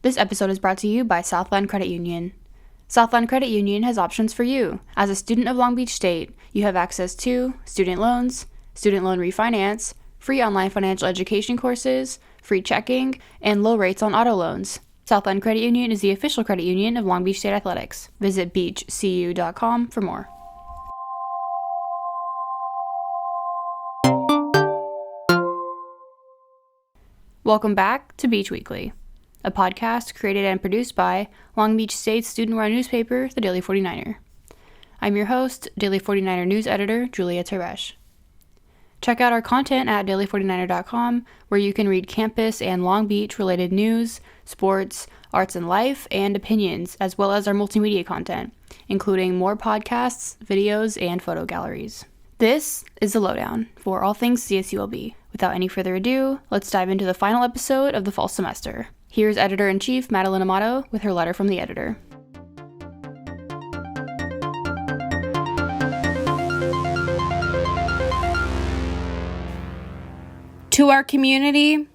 This episode is brought to you by Southland Credit Union. Southland Credit Union has options for you. As a student of Long Beach State, you have access to student loans, student loan refinance, free online financial education courses, free checking, and low rates on auto loans. Southland Credit Union is the official credit union of Long Beach State Athletics. Visit beachcu.com for more. Welcome back to Beach Weekly, a podcast created and produced by Long Beach State's student-run newspaper, the Daily 49er. I'm your host, Daily 49er news editor, Julia Terbeche. Check out our content at daily49er.com, where you can read campus and Long Beach-related news, sports, arts and life, and opinions, as well as our multimedia content, including more podcasts, videos, and photo galleries. This is the lowdown for all things CSULB. Without any further ado, let's dive into the final episode of the fall semester. Here's Editor-in-Chief Madalyn Amato with her letter from the editor. To our community,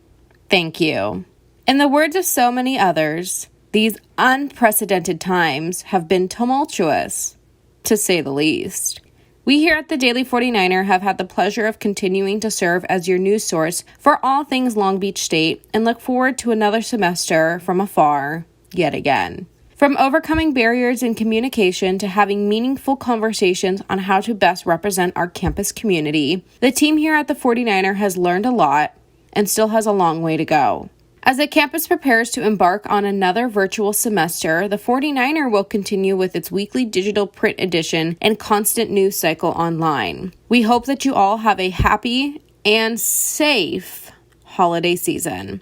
thank you. In the words of so many others, these unprecedented times have been tumultuous, to say the least. We here at the Daily 49er have had the pleasure of continuing to serve as your news source for all things Long Beach State and look forward to another semester from afar, yet again. From overcoming barriers in communication to having meaningful conversations on how to best represent our campus community, the team here at the 49er has learned a lot and still has a long way to go. As the campus prepares to embark on another virtual semester, the 49er will continue with its weekly digital print edition and constant news cycle online. We hope that you all have a happy and safe holiday season.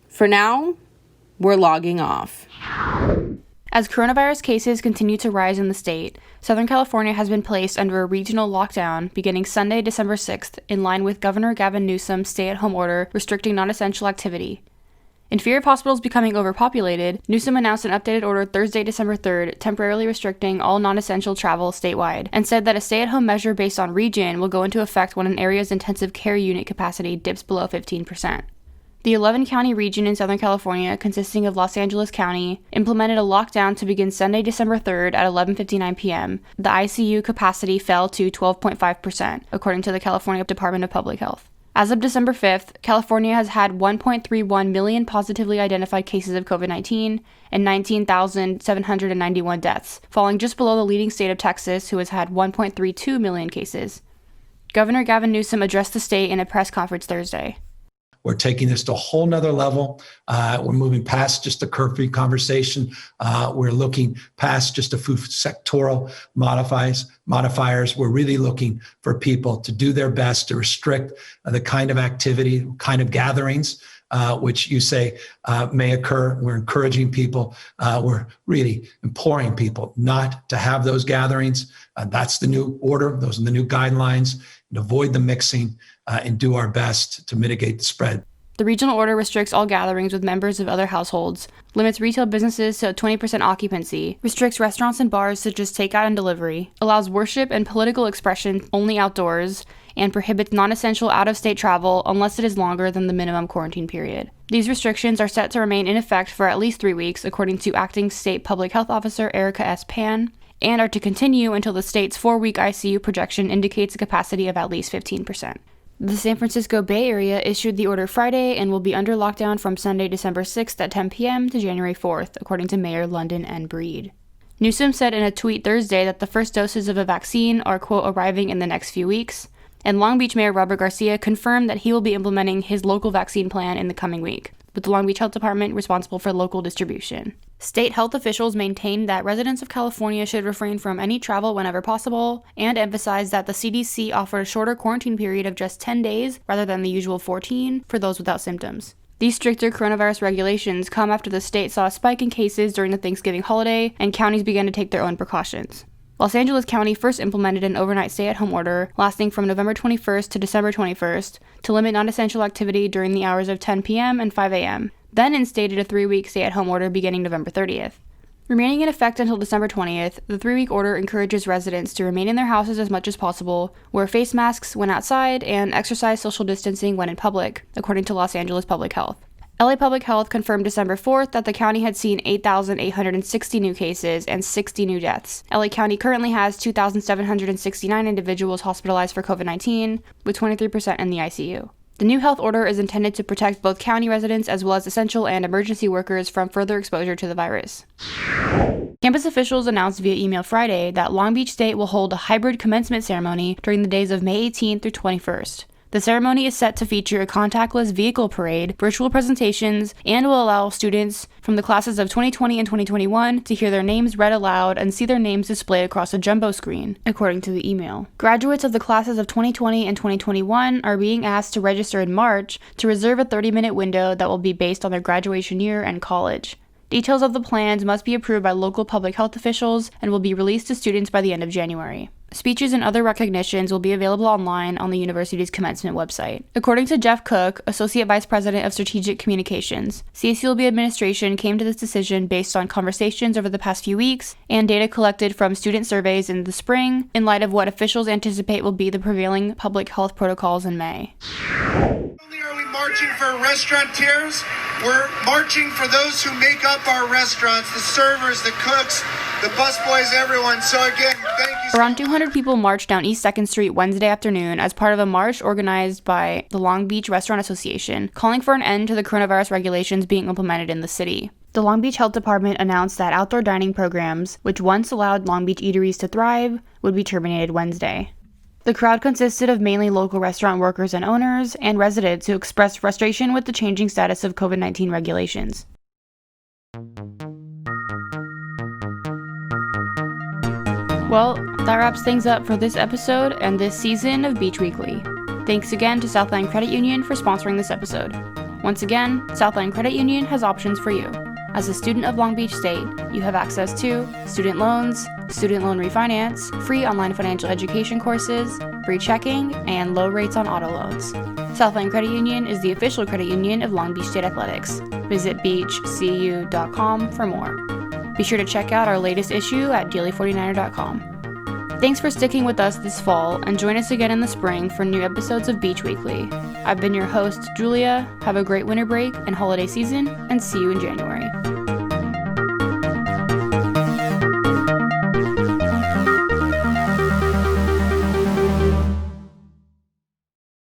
For now, we're logging off. As coronavirus cases continue to rise in the state, Southern California has been placed under a regional lockdown beginning Sunday, December 6th, in line with Governor Gavin Newsom's stay-at-home order restricting non-essential activity. In fear of hospitals becoming overpopulated, Newsom announced an updated order Thursday, December 3rd, temporarily restricting all non-essential travel statewide, and said that a stay-at-home measure based on region will go into effect when an area's intensive care unit capacity dips below 15%. The 11-county region in Southern California, consisting of Los Angeles County, implemented a lockdown to begin Sunday, December 3rd at 11:59 p.m. The ICU capacity fell to 12.5%, according to the California Department of Public Health. As of December 5th, California has had 1.31 million positively identified cases of COVID-19 and 19,791 deaths, falling just below the leading state of Texas, who has had 1.32 million cases. Governor Gavin Newsom addressed the state in a press conference Thursday. We're taking this to a whole nother level. We're moving past just the curfew conversation. We're looking past just a few sectoral modifiers. We're really looking for people to do their best to restrict the kind of activity, kind of gatherings, which you say may occur. We're encouraging people. We're really imploring people not to have those gatherings. That's the new order. Those are the new guidelines. And avoid the mixing and do our best to mitigate the spread. The regional order restricts all gatherings with members of other households, limits retail businesses to 20% occupancy, restricts restaurants and bars to just takeout and delivery, allows worship and political expression only outdoors, and prohibits non-essential out-of-state travel unless it is longer than the minimum quarantine period. These restrictions are set to remain in effect for at least 3 weeks, according to Acting State Public Health Officer Erica S. Pan, and are to continue until the state's 4-week ICU projection indicates a capacity of at least 15%. The San Francisco Bay Area issued the order Friday and will be under lockdown from Sunday, December 6th at 10 p.m. to January 4th, according to Mayor London N. Breed. Newsom said in a tweet Thursday that the first doses of a vaccine are, quote, arriving in the next few weeks, and Long Beach Mayor Robert Garcia confirmed that he will be implementing his local vaccine plan in the coming week, with the Long Beach Health Department responsible for local distribution. State health officials maintained that residents of California should refrain from any travel whenever possible, and emphasized that the CDC offered a shorter quarantine period of just 10 days rather than the usual 14 for those without symptoms. These stricter coronavirus regulations come after the state saw a spike in cases during the Thanksgiving holiday, and counties began to take their own precautions. Los Angeles County first implemented an overnight stay-at-home order lasting from November 21st to December 21st to limit non-essential activity during the hours of 10 p.m. and 5 a.m., then instated a 3-week stay-at-home order beginning November 30th. Remaining in effect until December 20th, the 3-week order encourages residents to remain in their houses as much as possible, wear face masks when outside, and exercise social distancing when in public, according to Los Angeles Public Health. LA Public Health confirmed December 4th that the county had seen 8,860 new cases and 60 new deaths. LA County currently has 2,769 individuals hospitalized for COVID-19, with 23% in the ICU. The new health order is intended to protect both county residents as well as essential and emergency workers from further exposure to the virus. Campus officials announced via email Friday that Long Beach State will hold a hybrid commencement ceremony during the days of May 18th through 21st. The ceremony is set to feature a contactless vehicle parade, virtual presentations, and will allow students from the classes of 2020 and 2021 to hear their names read aloud and see their names displayed across a jumbo screen, according to the email. Graduates of the classes of 2020 and 2021 are being asked to register in March to reserve a 30-minute window that will be based on their graduation year and college. Details of the plans must be approved by local public health officials and will be released to students by the end of January. Speeches and other recognitions will be available online on the university's commencement website. According to Jeff Cook, Associate Vice President of Strategic Communications, CSULB administration came to this decision based on conversations over the past few weeks and data collected from student surveys in the spring, in light of what officials anticipate will be the prevailing public health protocols in May. Not only are we marching for restaurateurs, we're marching for those who make up our restaurants, the servers, the cooks, the busboys, everyone. So again, thank you. Around 200 people marched down East 2nd Street Wednesday afternoon as part of a march organized by the Long Beach Restaurant Association, calling for an end to the coronavirus regulations being implemented in the city. The Long Beach Health Department announced that outdoor dining programs, which once allowed Long Beach eateries to thrive, would be terminated Wednesday. The crowd consisted of mainly local restaurant workers and owners, and residents who expressed frustration with the changing status of COVID-19 regulations. Well, that wraps things up for this episode and this season of Beach Weekly. Thanks again to Southline Credit Union for sponsoring this episode. Once again, Southline Credit Union has options for you. As a student of Long Beach State, you have access to student loans, student loan refinance, free online financial education courses, free checking, and low rates on auto loans. Southline Credit Union is the official credit union of Long Beach State Athletics. Visit beachcu.com for more. Be sure to check out our latest issue at daily49er.com. Thanks for sticking with us this fall, and join us again in the spring for new episodes of Beach Weekly. I've been your host, Julia. Have a great winter break and holiday season, and see you in January.